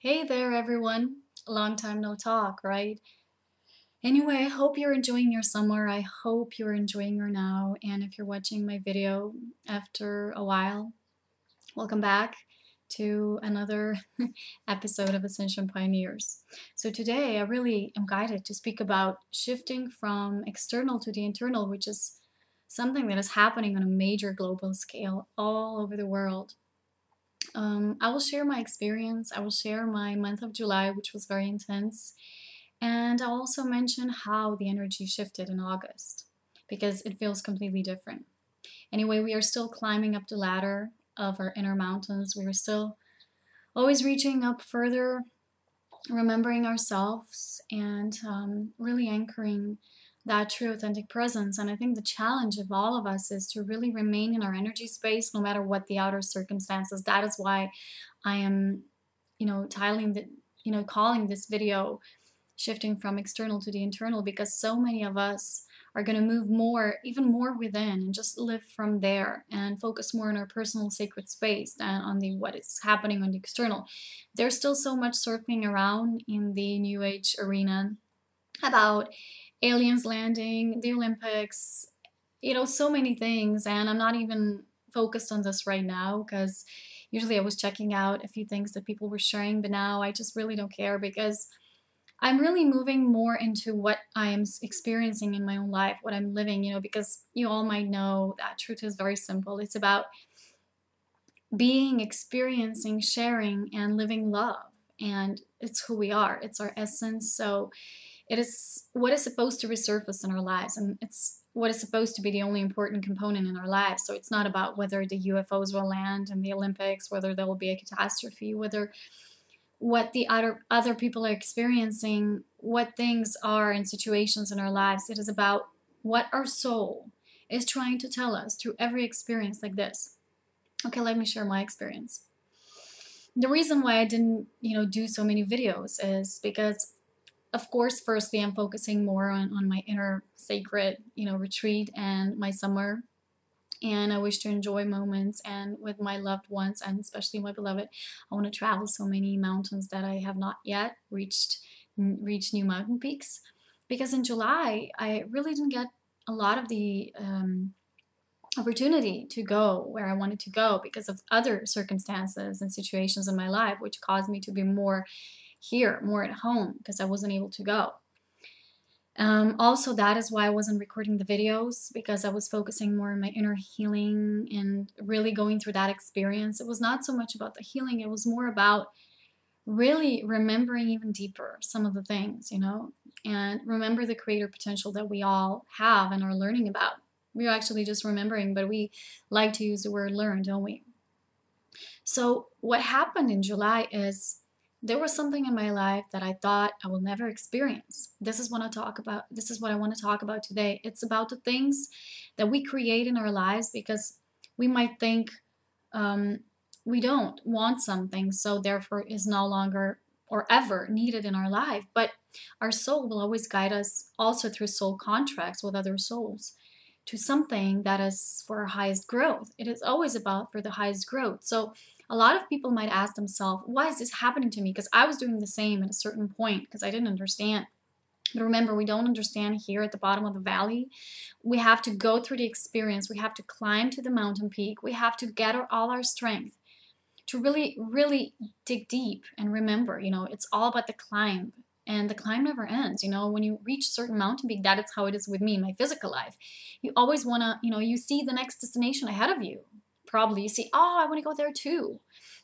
Hey there, everyone. Long time no talk, right? Anyway, I hope you're enjoying your summer. I hope you're enjoying your now. And if you're watching my video after a while, welcome back to another episode of Ascension Pioneers. So today I really am guided to speak about shifting from external to the internal, which is something that is happening on a major global scale all over the world. I will share my experience. I will share my month of July, which was very intense. And I'll also mention how the energy shifted in August because it feels completely different. Anyway, we are still climbing up the ladder of our inner mountains. We are still always reaching up further, remembering ourselves, and really anchoring that true authentic presence. And I think the challenge of all of us is to really remain in our energy space no matter what the outer circumstances. That is why I am, calling this video shifting from external to the internal, because so many of us are going to move more, even more within, and just live from there and focus more on our personal sacred space than on the what is happening on the external. There's still so much circling around in the New Age arena about aliens landing, the Olympics, so many things. And I'm not even focused on this right now because usually I was checking out a few things that people were sharing, but now I just really don't care because I'm really moving more into what I am experiencing in my own life, what I'm living, because you all might know that truth is very simple. It's about being, experiencing, sharing, and living love. And it's who we are, it's our essence. So it is what is supposed to resurface in our lives, and it's what is supposed to be the only important component in our lives. So it's not about whether the UFOs will land in the Olympics, whether there will be a catastrophe, whether what the other people are experiencing, what things are in situations in our lives. It is about what our soul is trying to tell us through every experience like this. Okay, let me share my experience. The reason why I didn't, do so many videos is because, of course, firstly, I'm focusing more on my inner sacred, retreat and my summer. And I wish to enjoy moments and with my loved ones, and especially my beloved. I want to travel so many mountains that I have not yet reached new mountain peaks, because in July I really didn't get a lot of the opportunity to go where I wanted to go because of other circumstances and situations in my life, which caused me to be more here, more at home, because I wasn't able to go. Also, that is why I wasn't recording the videos, because I was focusing more on my inner healing and really going through that experience. It was not so much about the healing, it was more about really remembering even deeper some of the things, and remember the creator potential that we all have and are learning about. We're actually just remembering, but we like to use the word learn, don't we? So what happened in July is there was something in my life that I thought I will never experience. This is what I talk about. This is what I want to talk about today. It's about the things that we create in our lives because we might think we don't want something, so therefore is no longer or ever needed in our life. But our soul will always guide us also through soul contracts with other souls to something that is for our highest growth. It is always about for the highest growth. So a lot of people might ask themselves, why is this happening to me? Because I was doing the same at a certain point because I didn't understand. But remember, we don't understand here at the bottom of the valley. We have to go through the experience. We have to climb to the mountain peak. We have to gather all our strength to really, really dig deep and remember, it's all about the climb. And the climb never ends. When you reach a certain mountain peak, that is how it is with me in my physical life. You always want to, you see the next destination ahead of you. Probably you see, oh, I want to go there too.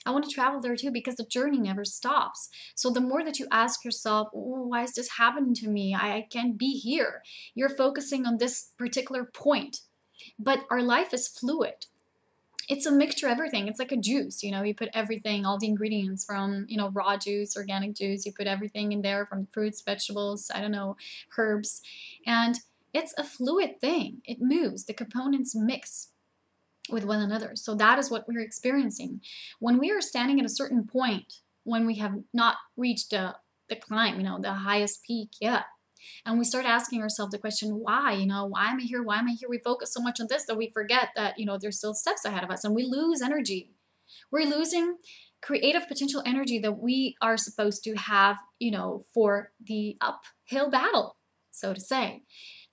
I want to travel there too, because the journey never stops. So the more that you ask yourself, oh, why is this happening to me? I can't be here. You're focusing on this particular point. But our life is fluid. It's a mixture of everything. It's like a juice, you put everything, all the ingredients from, raw juice, organic juice, you put everything in there from fruits, vegetables, herbs. And it's a fluid thing. It moves. The components mix with one another. So that is what we're experiencing. When we are standing at a certain point, when we have not reached the climb, the highest peak yet, and we start asking ourselves the question, why? Why am I here? Why am I here? We focus so much on this that we forget that, there's still steps ahead of us, and we lose energy. We're losing creative potential energy that we are supposed to have, you know, for the uphill battle, so to say.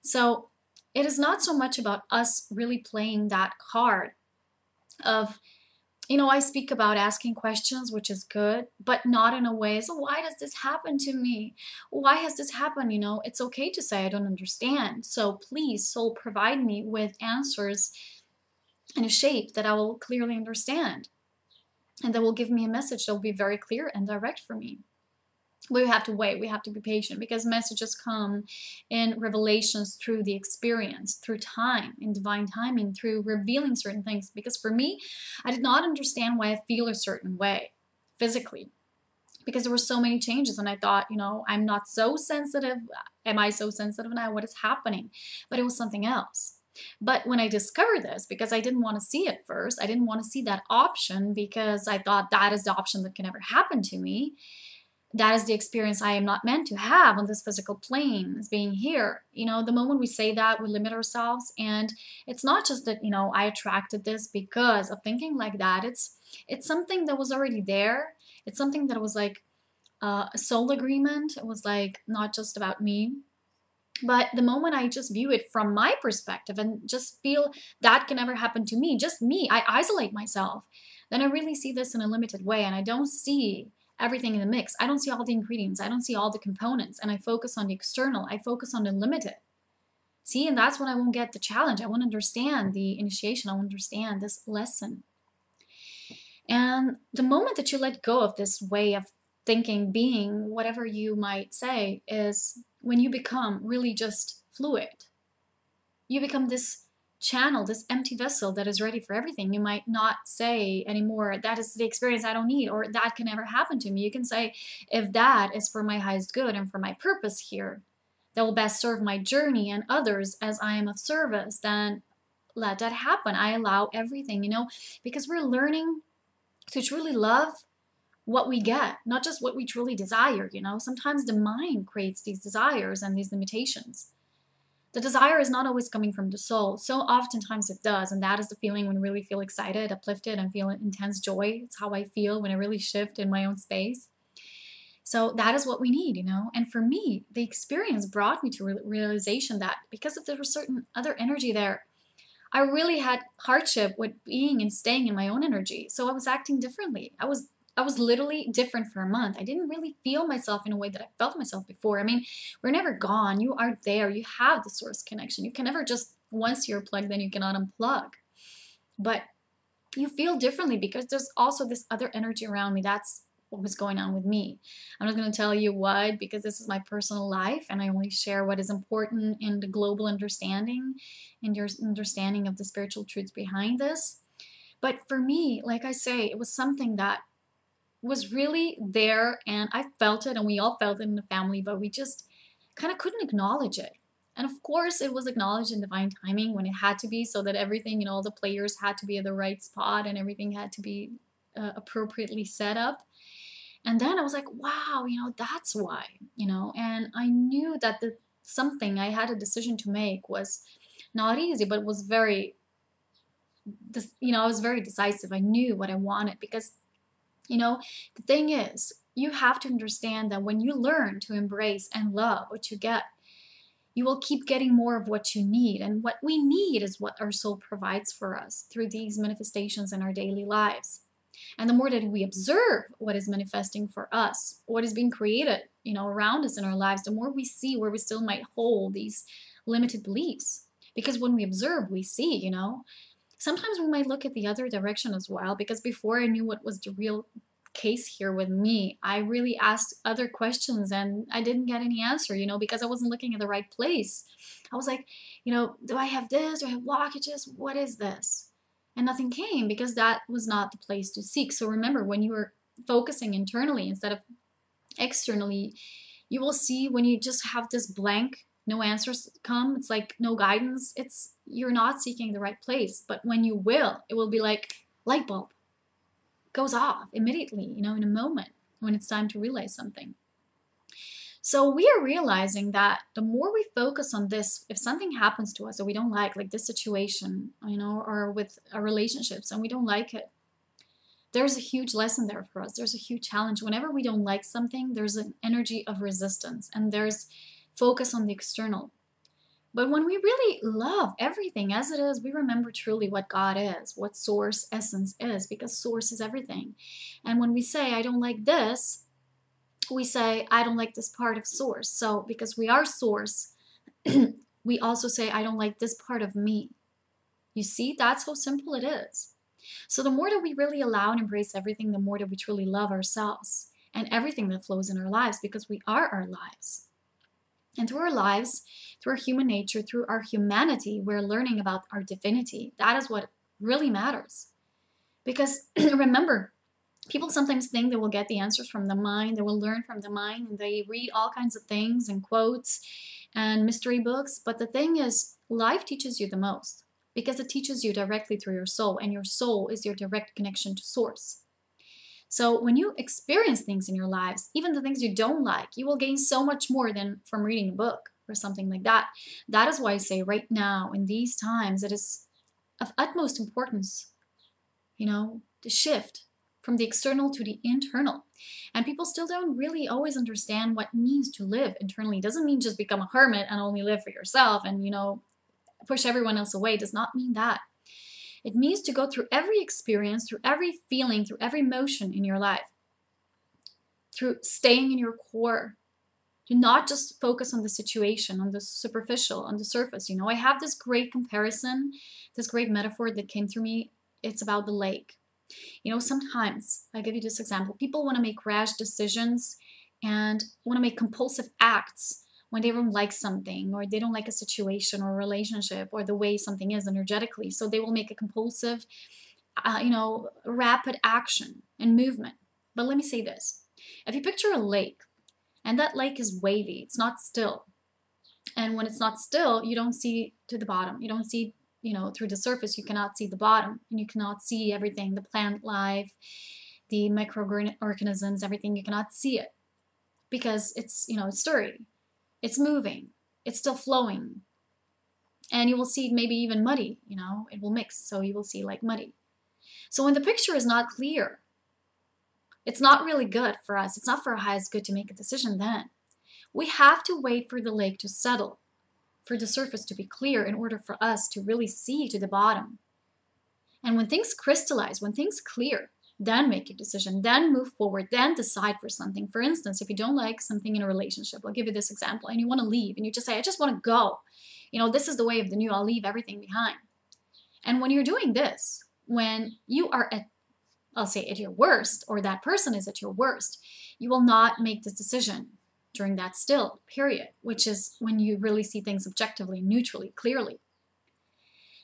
So it is not so much about us really playing that card of, you know, I speak about asking questions, which is good, but not in a way, so why does this happen to me? Why has this happened? You know, it's okay to say I don't understand. So please, soul, provide me with answers in a shape that I will clearly understand, and that will give me a message that will be very clear and direct for me. We have to wait, we have to be patient, because messages come in revelations through the experience, through time, in divine timing, through revealing certain things. Because for me, I did not understand why I feel a certain way physically, because there were so many changes, and I thought, you know, I'm not so sensitive. Am I so sensitive now? What is happening? But it was something else. But when I discovered this, because I didn't want to see it first, I didn't want to see that option, because I thought that is the option that can never happen to me. That is the experience I am not meant to have on this physical plane, as being here. You know, the moment we say that, we limit ourselves. And it's not just that, you know, I attracted this because of thinking like that. It's something that was already there. It's something that was like a soul agreement. It was like not just about me. But the moment I just view it from my perspective and just feel that can never happen to me, just me, I isolate myself, then I really see this in a limited way, and I don't see everything in the mix. I don't see all the ingredients. I don't see all the components, and I focus on the external. I focus on the limited. See, and that's when I won't get the challenge. I won't understand the initiation. I won't understand this lesson. And the moment that you let go of this way of thinking, being, whatever you might say, is when you become really just fluid. You become this channel, this empty vessel that is ready for everything. You might not say anymore, that is the experience I don't need, or that can never happen to me. You can say, if that is for my highest good and for my purpose here, that will best serve my journey and others as I am of service, then let that happen. I allow everything, you know, because we're learning to truly love what we get, not just what we truly desire. You know, sometimes the mind creates these desires and these limitations. The desire is not always coming from the soul. So oftentimes it does. And that is the feeling when I really feel excited, uplifted, and feel intense joy. It's how I feel when I really shift in my own space. So that is what we need, you know. And for me, the experience brought me to realization that because there was certain other energy there, I really had hardship with being and staying in my own energy. So I was acting differently. I was literally different for a month. I didn't really feel myself in a way that I felt myself before. I mean, we're never gone. You are there. You have the source connection. You can never just, once you're plugged, then you cannot unplug. But you feel differently because there's also this other energy around me. That's what was going on with me. I'm not going to tell you what, because this is my personal life, and I only share what is important in the global understanding and your understanding of the spiritual truths behind this. But for me, like I say, it was something that was really there, and I felt it, and we all felt it in the family, but we just kind of couldn't acknowledge it. And of course, it was acknowledged in divine timing when it had to be, so that everything, you know, all the players had to be at the right spot, and everything had to be appropriately set up. And then I was like, wow, you know, that's why, you know. And I knew that something I had a decision to make was not easy, but was very, you know, I was very decisive. I knew what I wanted, because, you know, the thing is, you have to understand that when you learn to embrace and love what you get, you will keep getting more of what you need. And what we need is what our soul provides for us through these manifestations in our daily lives. And the more that we observe what is manifesting for us, what is being created, you know, around us in our lives, the more we see where we still might hold these limited beliefs. Because when we observe, we see, you know. Sometimes we might look at the other direction as well, because before I knew what was the real case here with me, I really asked other questions and I didn't get any answer, you know, because I wasn't looking at the right place. I was like, you know, do I have this? Do I have blockages? What is this? And nothing came, because that was not the place to seek. So remember, when you are focusing internally instead of externally, you will see when you just have this blank, no answers come, it's like no guidance, you're not seeking the right place. But when you will, it will be like light bulb goes off immediately, you know, in a moment when it's time to realize something. So we are realizing that the more we focus on this, if something happens to us that we don't like this situation, you know, or with our relationships, and we don't like it, there's a huge lesson there for us. There's a huge challenge. Whenever we don't like something, there's an energy of resistance and there's focus on the external. But when we really love everything as it is, we remember truly what God is, what source essence is, because source is everything. And when we say, I don't like this, we say, I don't like this part of source. So because we are source, we also say, I don't like this part of me. You see, that's how simple it is. So the more that we really allow and embrace everything, the more that we truly love ourselves and everything that flows in our lives, because we are our lives. And through our lives, through our human nature, through our humanity, we're learning about our divinity. That is what really matters. Because remember, people sometimes think they will get the answers from the mind, they will learn from the mind, and they read all kinds of things and quotes and mystery books. But the thing is, life teaches you the most because it teaches you directly through your soul, and your soul is your direct connection to source. So when you experience things in your lives, even the things you don't like, you will gain so much more than from reading a book or something like that. That is why I say right now, in these times, it is of utmost importance, to shift from the external to the internal. And people still don't really always understand what it means to live internally. It doesn't mean just become a hermit and only live for yourself and, push everyone else away. It does not mean that. It means to go through every experience, through every feeling, through every emotion in your life, through staying in your core. Do not just focus on the situation, on the superficial, on the surface. I have this great comparison, this great metaphor that came through me. It's about the lake. Sometimes, I give you this example, people want to make rash decisions and want to make compulsive acts when they don't like something, or they don't like a situation or a relationship or the way something is energetically. So they will make a compulsive, rapid action and movement. But let me say this. If you picture a lake, and that lake is wavy, it's not still. And when it's not still, you don't see to the bottom. You don't see, through the surface, you cannot see the bottom. And you cannot see everything, the plant life, the microorganisms, everything. You cannot see it because it's, it's sturdy. It's moving. It's still flowing. And you will see maybe even muddy, it will mix. So you will see like muddy. So when the picture is not clear, it's not really good for us. It's not for our highest good to make a decision then. We have to wait for the lake to settle, for the surface to be clear in order for us to really see to the bottom. And when things crystallize, when things clear, then make your decision, then move forward, then decide for something. For instance, if you don't like something in a relationship, I'll give you this example, and you want to leave, and you just say, I just want to go. This is the way of the new, I'll leave everything behind. And when you're doing this, when you are I'll say at your worst, or that person is at your worst, you will not make this decision during that still period, which is when you really see things objectively, neutrally, clearly.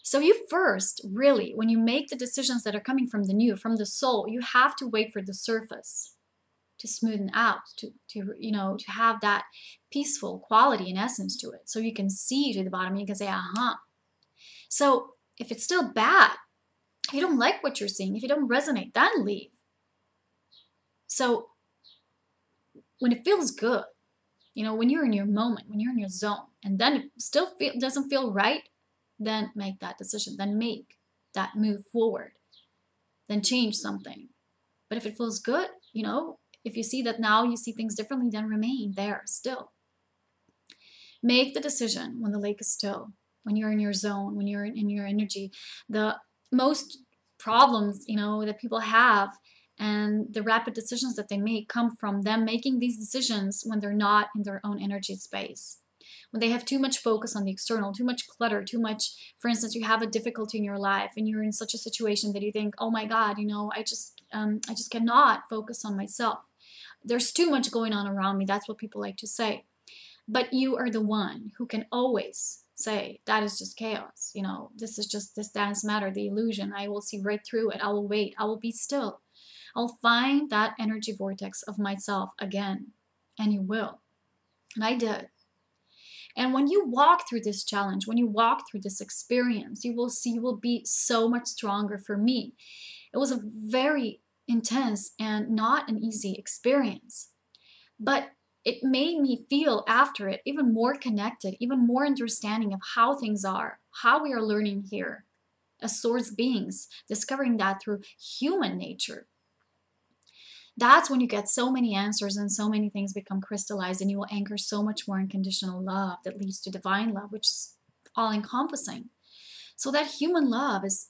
So you first, really, when you make the decisions that are coming from the new, from the soul, you have to wait for the surface to smoothen out, to have that peaceful quality and essence to it. So you can see to the bottom, you can say, uh-huh. So if it's still bad, if you don't like what you're seeing, if you don't resonate, then leave. So when it feels good, when you're in your moment, when you're in your zone, and then it still doesn't feel right, then make that decision, then make that move forward, then change something. But if it feels good, if you see that now you see things differently, then remain there still. Make the decision when the lake is still, when you're in your zone, when you're in your energy. The most problems, that people have and the rapid decisions that they make come from them making these decisions when they're not in their own energy space. When they have too much focus on the external, too much clutter, too much, for instance, you have a difficulty in your life and you're in such a situation that you think, oh my God, I just cannot focus on myself. There's too much going on around me. That's what people like to say. But you are the one who can always say, that is just chaos. This is just this dance matter, the illusion. I will see right through it. I will wait. I will be still. I'll find that energy vortex of myself again. And you will. And I did. And when you walk through this challenge, when you walk through this experience, you will see you will be so much stronger. For me, it was a very intense and not an easy experience. But it made me feel after it even more connected, even more understanding of how things are, how we are learning here as source beings, discovering that through human nature. That's when you get so many answers and so many things become crystallized, and you will anchor so much more unconditional love that leads to divine love, which is all encompassing. So that human love is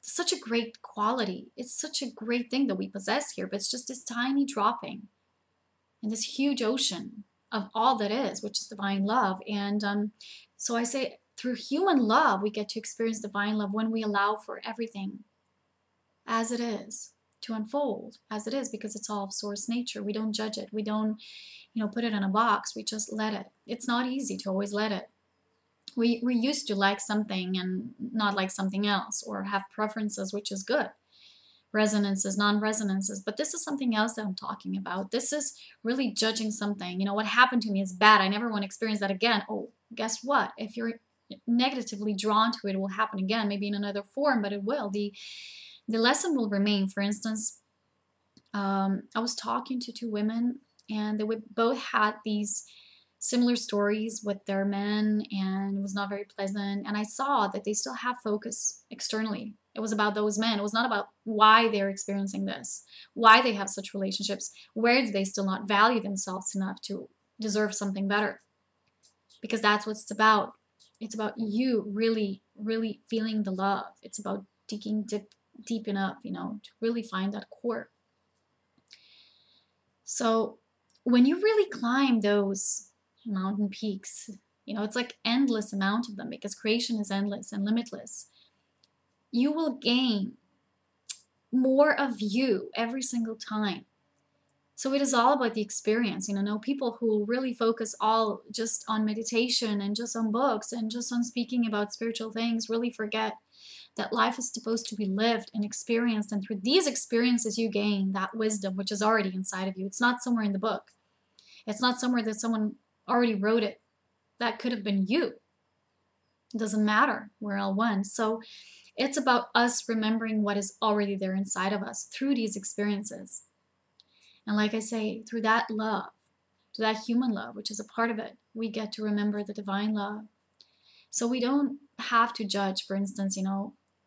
such a great quality. It's such a great thing that we possess here, but it's just this tiny dropping in this huge ocean of all that is, which is divine love. And so I say, through human love, we get to experience divine love when we allow for everything as it is to unfold as it is, because it's all of source nature. We don't judge it. We don't, put it in a box. We just let it. It's not easy to always let it. We're used to like something and not like something else, or have preferences, which is good. Resonances, non-resonances. But this is something else that I'm talking about. This is really judging something. What happened to me is bad. I never want to experience that again. Oh, guess what? If you're negatively drawn to it, it will happen again, maybe in another form, but it will. The lesson will remain. For instance, I was talking to two women, and they both had these similar stories with their men, and it was not very pleasant. And I saw that they still have focus externally. It was about those men. It was not about why they're experiencing this, why they have such relationships, where do they still not value themselves enough to deserve something better. Because that's what it's about. It's about you really, really feeling the love. It's about digging deep enough, to really find that core. So when you really climb those mountain peaks, it's like endless amount of them, because creation is endless and limitless. You will gain more of you every single time. So it is all about the experience. People who really focus all just on meditation and just on books and just on speaking about spiritual things really forget that life is supposed to be lived and experienced. And through these experiences, you gain that wisdom, which is already inside of you. It's not somewhere in the book. It's not somewhere that someone already wrote it. That could have been you. It doesn't matter. We're all one. So it's about us remembering what is already there inside of us through these experiences. And like I say, through that love, through that human love, which is a part of it, we get to remember the divine love. So we don't have to judge, for instance,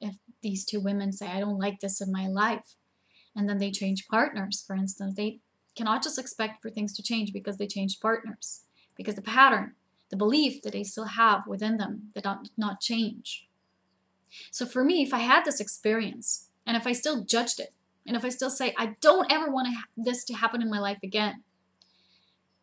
if these two women say, I don't like this in my life, and then they change partners, for instance, they cannot just expect for things to change because they changed partners, because the pattern, the belief that they still have within them, did not change. So for me, if I had this experience, and if I still judged it, and if I still say, I don't ever want this to happen in my life again,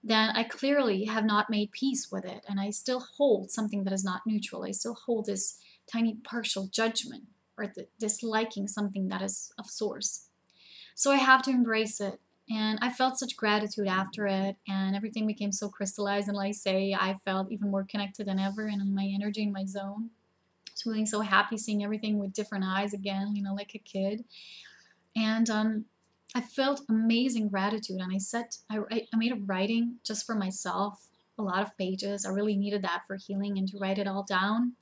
then I clearly have not made peace with it. And I still hold something that is not neutral. I still hold this tiny partial judgment, or disliking something that is of source. So I have to embrace it. And I felt such gratitude after it, and everything became so crystallized. And like I say, I felt even more connected than ever, and in my energy, in my zone. I was feeling so happy, seeing everything with different eyes again, like a kid. And I felt amazing gratitude. And I made a writing just for myself, a lot of pages. I really needed that for healing, and to write it all down.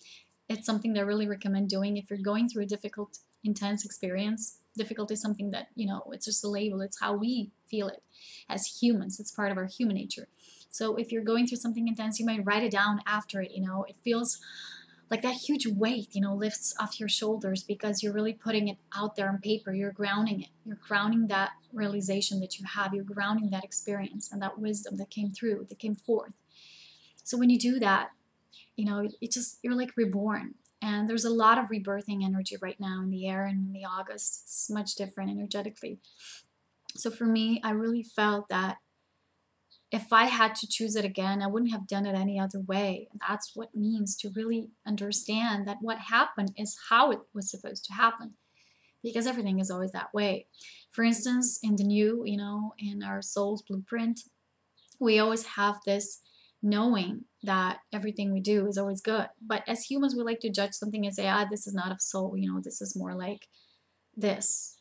It's something that I really recommend doing if you're going through a difficult, intense experience. Difficult is something that, it's just a label. It's how we feel it as humans. It's part of our human nature. So if you're going through something intense, you might write it down after it. It feels like that huge weight, lifts off your shoulders, because you're really putting it out there on paper. You're grounding it. You're grounding that realization that you have. You're grounding that experience and that wisdom that came through, that came forth. So when you do that, you're like reborn. And there's a lot of rebirthing energy right now in the air, and in the August, it's much different energetically. So for me, I really felt that if I had to choose it again, I wouldn't have done it any other way. And that's what it means to really understand that what happened is how it was supposed to happen, because everything is always that way. For instance, in the new, in our soul's blueprint, we always have this knowing that everything we do is always good. But as humans, we like to judge something and say, this is not of soul, this is more like this,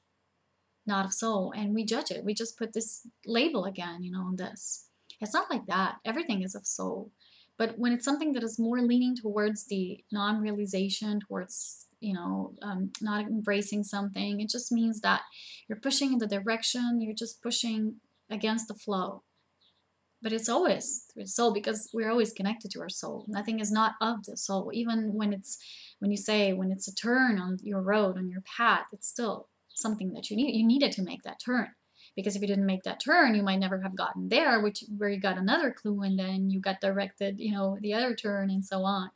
not of soul. And we judge it. We just put this label again, on this. It's not like that. Everything is of soul. But when it's something that is more leaning towards the non-realization, towards, not embracing something, it just means that you're pushing in the direction, you're just pushing against the flow. But it's always through the soul, because we're always connected to our soul. Nothing is not of the soul. Even when it's a turn on your road, on your path, it's still something that you need. You needed to make that turn, Because if you didn't make that turn, you might never have gotten there, where you got another clue and then you got directed, you know, the other turn and so on.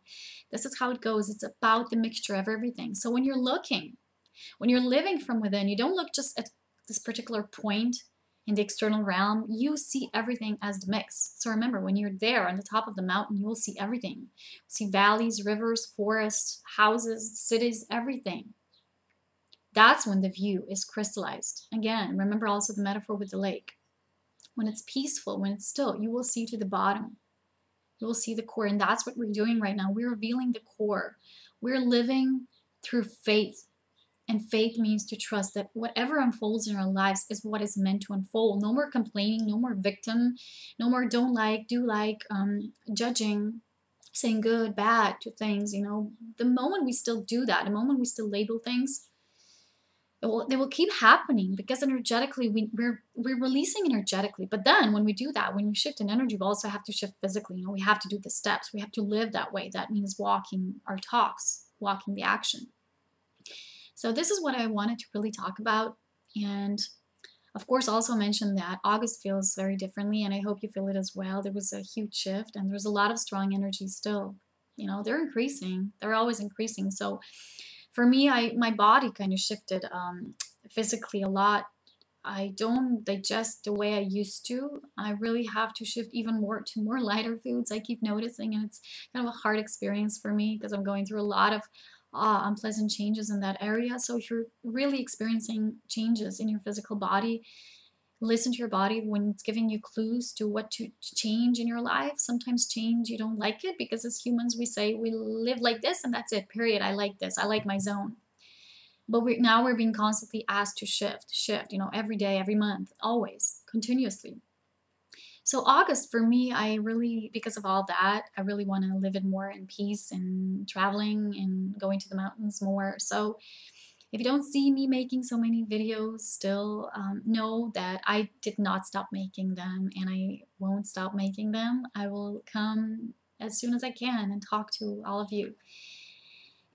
This is how it goes. It's about the mixture of everything. So when you're looking, when you're living from within, you don't look just at this particular point in the external realm. You see everything as the mix. So remember, when you're there on the top of the mountain, you will see everything. See valleys, rivers, forests, houses, cities, everything. That's when the view is crystallized. Again, remember also the metaphor with the lake. When it's peaceful, when it's still, you will see to the bottom. You will see the core. And that's what we're doing right now. We're revealing the core. We're living through faith. And faith means to trust that whatever unfolds in our lives is what is meant to unfold. No more complaining, no more victim, no more don't like, do like, judging, saying good, bad to things. You know, the moment we still do that, the moment we still label things, they will keep happening, because energetically we're releasing energetically. But then when we do that, when we shift in energy, we also have to shift physically. You know, we have to do the steps. We have to live that way. That means walking our talks, walking the action. So this is what I wanted to really talk about. And of course, also mention that August feels very differently, and I hope you feel it as well. There was a huge shift, and there's a lot of strong energy still. You know, they're increasing. They're always increasing. So for me, my body kind of shifted physically a lot. I don't digest the way I used to. I really have to shift even more to more lighter foods. I keep noticing, and it's kind of a hard experience for me because I'm going through a lot of unpleasant changes in that area. So if you're really experiencing changes in your physical body, listen to your body when it's giving you clues to what to change in your life. Sometimes change, you don't like it, because as humans we say we live like this and that's it, period. I like this, I like my zone. But now we're being constantly asked to shift, you know, every day, every month, always, continuously. So August for me, I really, because of all that, I really want to live it more in peace and traveling and going to the mountains more. So if you don't see me making so many videos still, know that I did not stop making them, and I won't stop making them. I will come as soon as I can and talk to all of you.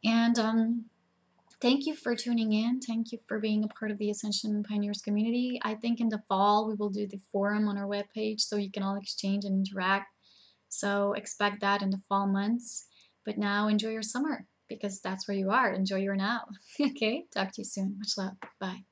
And thank you for tuning in. Thank you for being a part of the Ascension Pioneers community. I think in the fall we will do the forum on our webpage so you can all exchange and interact. So expect that in the fall months. But now enjoy your summer, because that's where you are. Enjoy your now. Okay, talk to you soon. Much love. Bye.